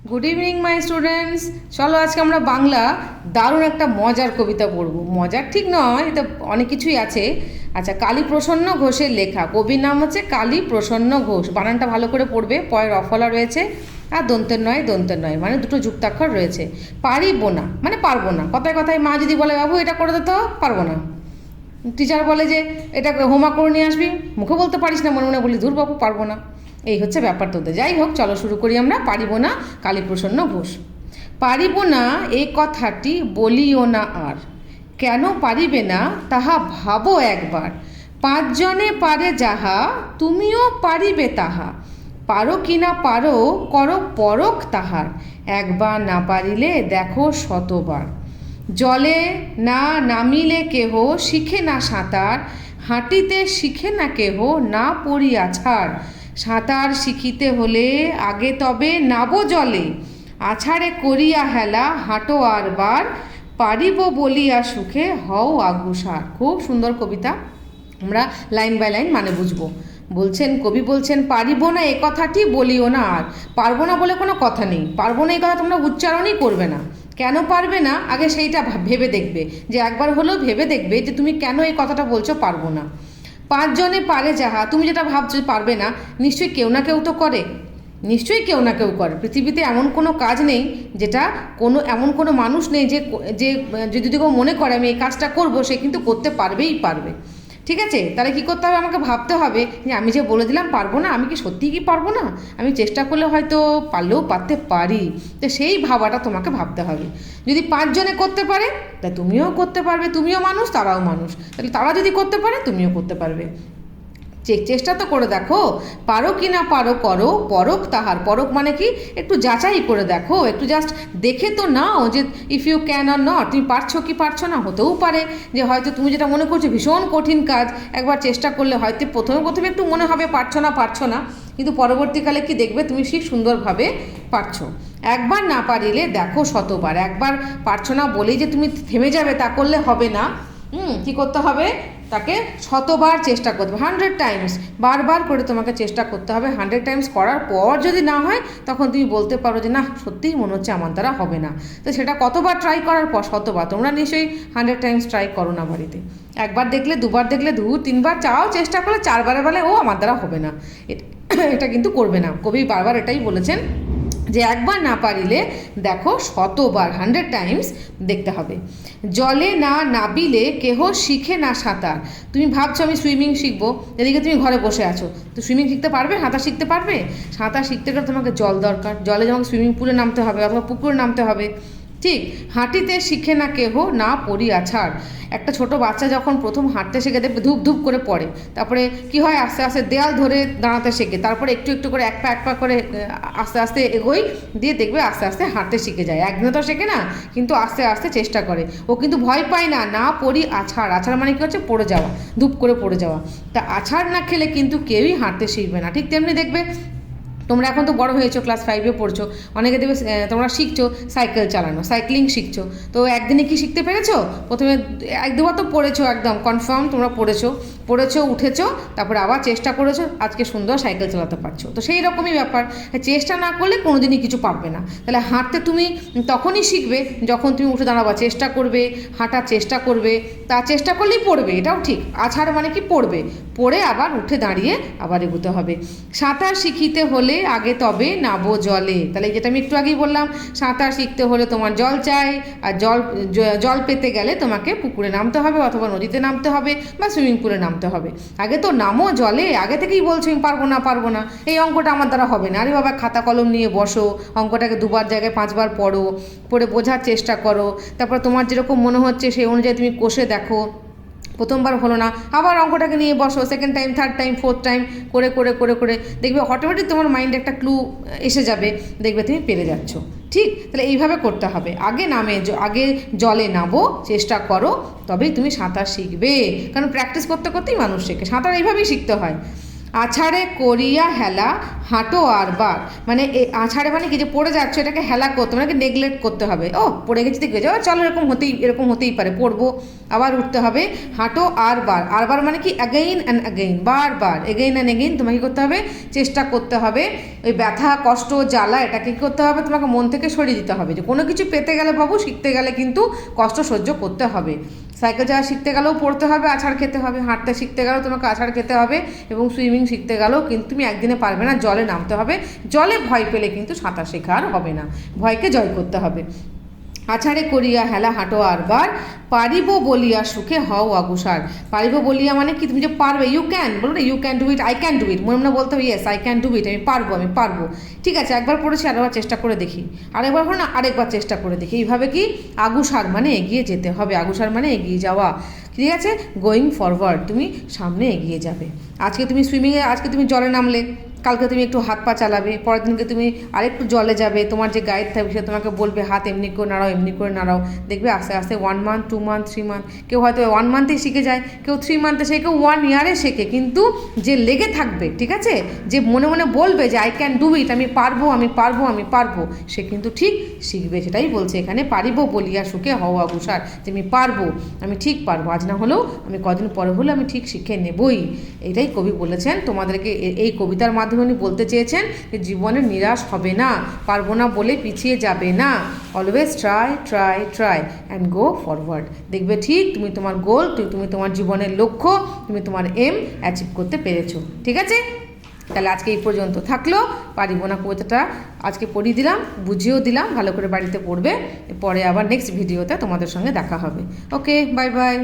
Good evening my students. চলো আজকে আমরা বাংলা দারুণ একটা মজার কবিতা পড়ব। মজার ঠিক নয়, এটা অনেক কিছুই আছে। আচ্ছা, কালীপ্রসন্ন ঘোষের লেখা। কবির নাম হচ্ছে কালীপ্রসন্ন ঘোষ। বানানটা ভালো করে পড়বে। পয়ের রফলা রয়েছে আর দন্তের নয় মানে দুটো যুক্তাক্ষর রয়েছে। পারিব না মানে পারবো না। কথায় কথায় মা যদি বলে বাবু এটা করে দিতে, পারবো না। টিচার বলে যে এটা হোমওয়ার্ক করে নিয়ে আসবি, মুখে বলতে পারিস না, মনে মনে বলি ধুর বাবু পারবো না। এই হচ্ছে ব্যাপার তোদের। যাই হোক, চলো শুরু করি আমরা। পারিব না, কালীপ্রসন্ন ঘোষ। পারিব না এ কথাটি বলিও না আর, কেন পারিবে না তাহা ভাবো একবার। পাঁচজনে পারে যাহা, তুমিও পারিবে তাহা। পারো কি না পারো, করো পরখ তাহার। একবার না পারিলে দেখো শতবার। জলে না নামিলে কেহ, শিখে না সাঁতার। হাঁটিতে শিখে না কেহ, না পড়িয়া ছাড়। সাঁতার শিখিতে হলে আগে তবে নাবো জলে। আছাড়ে করিয়া হেলা, হাঁটো আর বার। পারিব বলিয়া সুখে হও আগুসার। খুব সুন্দর কবিতা। আমরা লাইন বাই লাইন মানে বুঝবো। বলছেন, কবি বলছেন পারিব না এ কথাটি বলিও না আর। পারবো না বলে কোনো কথা নেই। পারবো না এই কথা তোমরা উচ্চারণই করবে না। কেন পারবে না আগে সেইটা ভেবে দেখবে, যে একবার হলেও ভেবে দেখবে যে তুমি কেন এই কথাটা বলছো পারবো না। পাঁচজনে পারে যাহা, তুমি যেটা ভাবছো পারবে না, নিশ্চয়ই কেউ না কেউ তো করে। নিশ্চয়ই কেউ না কেউ করে। পৃথিবীতে এমন কোনো কাজ নেই যেটা এমন কোনো মানুষ নেই যে যে যদি কেউ মনে করে আমি এই কাজটা করবো, সে কিন্তু করতে পারবেই পারবে। ঠিক আছে, তাহলে কী করতে হবে, আমাকে ভাবতে হবে যে আমি যে বলে দিলাম পারবো না, আমি কি সত্যিই কি পারবো না? আমি চেষ্টা করলে হয়তো পারলেও পারতে পারি। তো সেই ভাবাটা তোমাকে ভাবতে হবে। যদি পাঁচজনে করতে পারে তা তুমিও করতে পারবে। তুমিও মানুষ, তারাও মানুষ। তাহলে তারা যদি করতে পারে তুমিও করতে পারবে। চেষ্টা তো করে দেখো। পারো কি না পারো, করো পরখ তাহার। পরখ মানে কি, একটু যাচাই করে দেখো, একটু জাস্ট দেখে তো নাও যে if you can or not, তুমি পারছো কি পারছো না। হতেও পারে যে হয়তো তুমি যেটা মনে করছো ভীষণ কঠিন কাজ, একবার চেষ্টা করলে হয়তো প্রথমে একটু মনে হবে পারছো না, কিন্তু পরবর্তীকালে কি দেখবে তুমি ঠিক সুন্দরভাবে পারছো। একবার না পারিলে দেখো শতবার। একবার পারছো না বলেই যে তুমি থেমে যাবে তা করলে হবে না। কি করতে হবে, তাকে শতবার চেষ্টা করতে হবে। 100 টাইমস, বারবার করে তোমাকে চেষ্টা করতে হবে। 100 টাইমস করার পর যদি না হয়, তখন তুমি বলতে পারো যে না, সত্যিই মনে হচ্ছে আমার দ্বারা হবে না। তো সেটা কতবার ট্রাই করার পর, শতবার। তোমরা নিশ্চয়ই 100 টাইমস ট্রাই করো না বাড়িতে। একবার দেখলে, দুবার দেখলে, তিনবার চাও, চেষ্টা করলে চারবারে বলে ও আমার দ্বারা হবে না, এটা কিন্তু করবে না। কবি বারবার এটাই বলেছেন যে একবার না পারিলে দেখো শতবার, 100 টাইমস দেখতে হবে। জলে না নাবিলে কেহ শিখে না সাঁতার। তুমি ভাবছো আমি সুইমিং শিখবো, এদিকে তুমি ঘরে বসে আছো, তো সুইমিং শিখতে পারবে? সাঁতার শিখতে পারবে? সাঁতার শিখতে গেলে তোমাকে জল দরকার। জলে যেমন সুইমিং পুলে নামতে হবে অথবা পুকুরে নামতে হবে। ঠিক, হাঁটিতে শিখে না কেহ, না পড়িয়া ছাড়। একটা ছোট বাচ্চা যখন প্রথম হাঁটতে শেখে, দেখবে ধূপ ধূপ করে পড়ে। তারপরে কি হয়, আস্তে আস্তে দেয়াল ধরে দাঁড়াতে শেখে। তারপরে একটু একটু করে এক পা করে আস্তে আস্তে এগোই, দিয়ে দেখবে আস্তে আস্তে হাঁটতে শিখে যায়। একদিনে তো শেখে না, কিন্তু আস্তে আস্তে চেষ্টা করে। ও কিন্তু ভয় পায় না। না পড়ি আছাড়। আছাড় মানে কি হচ্ছে, পড়ে যাওয়া, ধূপ করে পড়ে যাওয়া। তা আছাড় না খেলে কিন্তু কেউই হাঁটতে শিখবে না। ঠিক তেমনি দেখবে তোমরা এখন তো বড় হয়েছো, ক্লাস 5-এ পড়ছো, অনেকে দেবে তোমরা শিখছো সাইকেল চালানো, সাইক্লিং শিখছো। তো একদিনে কি শিখতে পেরেছো? প্রথমে এক দুবার তো পড়েছো, একদম কনফার্ম তোমরা পড়েছো উঠেছো, তারপরে আবার চেষ্টা করেছো, আজকে সুন্দর সাইকেল চালাতে পারছো। তো সেই রকমই ব্যাপার, চেষ্টা না করলে কোনো দিনই কিছু পারবে না। তাহলে হাঁটতে তুমি তখনই শিখবে যখন তুমি উঠে দাঁড়াবার চেষ্টা করবে, হাঁটার চেষ্টা করবে। তা চেষ্টা করলেই পড়বে, এটাও ঠিক। আছাড় মানে কি, পড়বে, পড়ে আবার উঠে দাঁড়িয়ে আবার এগোতে হবে। সাঁতার শিখিতে হলে আগে তবে নাবো জলে। তাহলে যেটা আমি একটু আগেই বললাম, সাঁতার শিখতে হলে তোমার জল চাই, আর জল পেতে গেলে তোমাকে পুকুরে নামতে হবে অথবা নদীতে নামতে হবে বা সুইমিং পুলে নামতে হবে। আগে তো নামো জলে। আগে থেকেই বলছো আমি পারবো না, এই অঙ্কটা আমার দ্বারা হবে না। আরে বাবা, খাতা কলম নিয়ে বসো, অঙ্কটাকে 2বার জায়গায় 5বার পড়ে বোঝার চেষ্টা করো। তারপর তোমার যেরকম মনে হচ্ছে সেই অনুযায়ী তুমি কষে দেখো। প্রথমবার হলো না, আবার অঙ্কটাকে নিয়ে বসো, second time, third time, fourth time করে করে করে করে দেখবে অটোমেটিক তোমার মাইন্ডে একটা ক্লু এসে যাবে, দেখবে তুমি পেরে যাচ্ছ। ঠিক, তাহলে এইভাবে করতে হবে। আগে জলে নামো, চেষ্টা করো, তবেই তুমি সাঁতার শিখবে। কারণ প্র্যাকটিস করতে করতেই মানুষ শেখে। সাঁতার এইভাবেই শিখতে হয়। আছাড়ে করিয়া হেলা হাঁটো আর বার, মানে আছাড়ে মানে কি, যে পড়ে যাচ্ছ এটাকে হেলা করতে মানে নেগলেক্ট করতে হবে। ও পড়ে গেছি দেখবে যাও, চলো এরকম হতেই পারে, পড়বো আবার উঠতে হবে। হাঁটো আর বার মানে কি, অ্যাগেইন অ্যান্ড অ্যাগেইন, বারবার এগেইন অ্যান্ড এগেইন তোমাকে করতে হবে, চেষ্টা করতে হবে। ওই ব্যথা কষ্ট জ্বালা এটাকে কী করতে হবে, তোমাকে মন থেকে সরিয়ে দিতে হবে। যে কোনো কিছু পেতে গেলে বাবু, শিখতে গেলে কিন্তু কষ্ট সহ্য করতে হবে। সাইকেল চালা শিখতে গেলেও পড়তে হবে, আছাড় খেতে হবে। হাঁটতে শিখতে গেলেও তোমাকে আছাড় খেতে হবে। এবং সুইমিং শিখতে গেলেও কিন্তু তুমি একদিনে পারবে না, জলে নামতে হবে। জলে ভয় পেলে কিন্তু সাঁতার শেখা আর হবে না, ভয়কে জয় করতে হবে। আছাড়ে করিয়া হেলা হাঁটো আর বার, পারিব বলিয়া সুখে হও অগ্রসর। পারিব বলিয়া মানে কি, তুমি যে পারবে, ইউ ক্যান, বলো না you can do it, I can do it, মনে মনে বলতে হবে yes I can do it, আমি পারবো। ঠিক আছে, একবার পড়েছি আরেকবার চেষ্টা করে দেখি, আরেকবার হলো না আরেকবার চেষ্টা করে দেখি। এইভাবে কি, আগুসার মানে এগিয়ে যেতে হবে, আগুসার মানে এগিয়ে যাওয়া। ঠিক আছে, গোয়িং ফরওয়ার্ড, তুমি সামনে এগিয়ে যাবে। আজকে তুমি সুইমিংয়ে, আজকে তুমি জলে নামলে, কালকে তুমি একটু হাত পা চালাবে, পরের দিনকে তুমি আরেকটু জলে যাবে, তোমার যে গাইড থাকবে সে তোমাকে বলবে হাত এমনি করে নাড়াও, এমনি করে নাড়াও। দেখবে আস্তে আস্তে 1 মান্থ 2 মান্থ 3 মান্থ, কেউ হয়তো 1 মান্থেই শিখে যায়, কেউ 3 মান্থে শেখে, কেউ 1 ইয়ারে শেখে। কিন্তু যে লেগে থাকবে, ঠিক আছে, যে মনে মনে বলবে যে আই ক্যান ডু ইট, আমি পারবো, সে কিন্তু ঠিক শিখবে। সেটাই বলছে এখানে, পারিব বলিয়া সুখে হও অগ্রসর, যে আমি ঠিক পারবো, আজ না হলেও আমি কদিন পরে হলেও আমি ঠিক শিখে নেবই। এটাই কবি বলেছেন তোমাদেরকে, এই কবিতার মাধ্যমে উনি বলতে চেয়েছেন যে জীবনে নিরাশ হবে না, পারবো না বলে পিছিয়ে যাবে না, always try and go forward. দেখবে ঠিক তুমি তোমার গোল, তুমি তোমার জীবনের লক্ষ্য, তুমি তোমার এম অ্যাচিভ করতে পেরেছো। ঠিক আছে, তাহলে আজকে এই পর্যন্ত থাকলো। পারিব না কবিতাটা আজকে পড়িয়ে দিলাম, বুঝিয়েও দিলাম, ভালো করে বাড়িতে পড়বে। পরে আবার নেক্সট ভিডিওতে তোমাদের সঙ্গে দেখা হবে। ওকে, বাই বাই।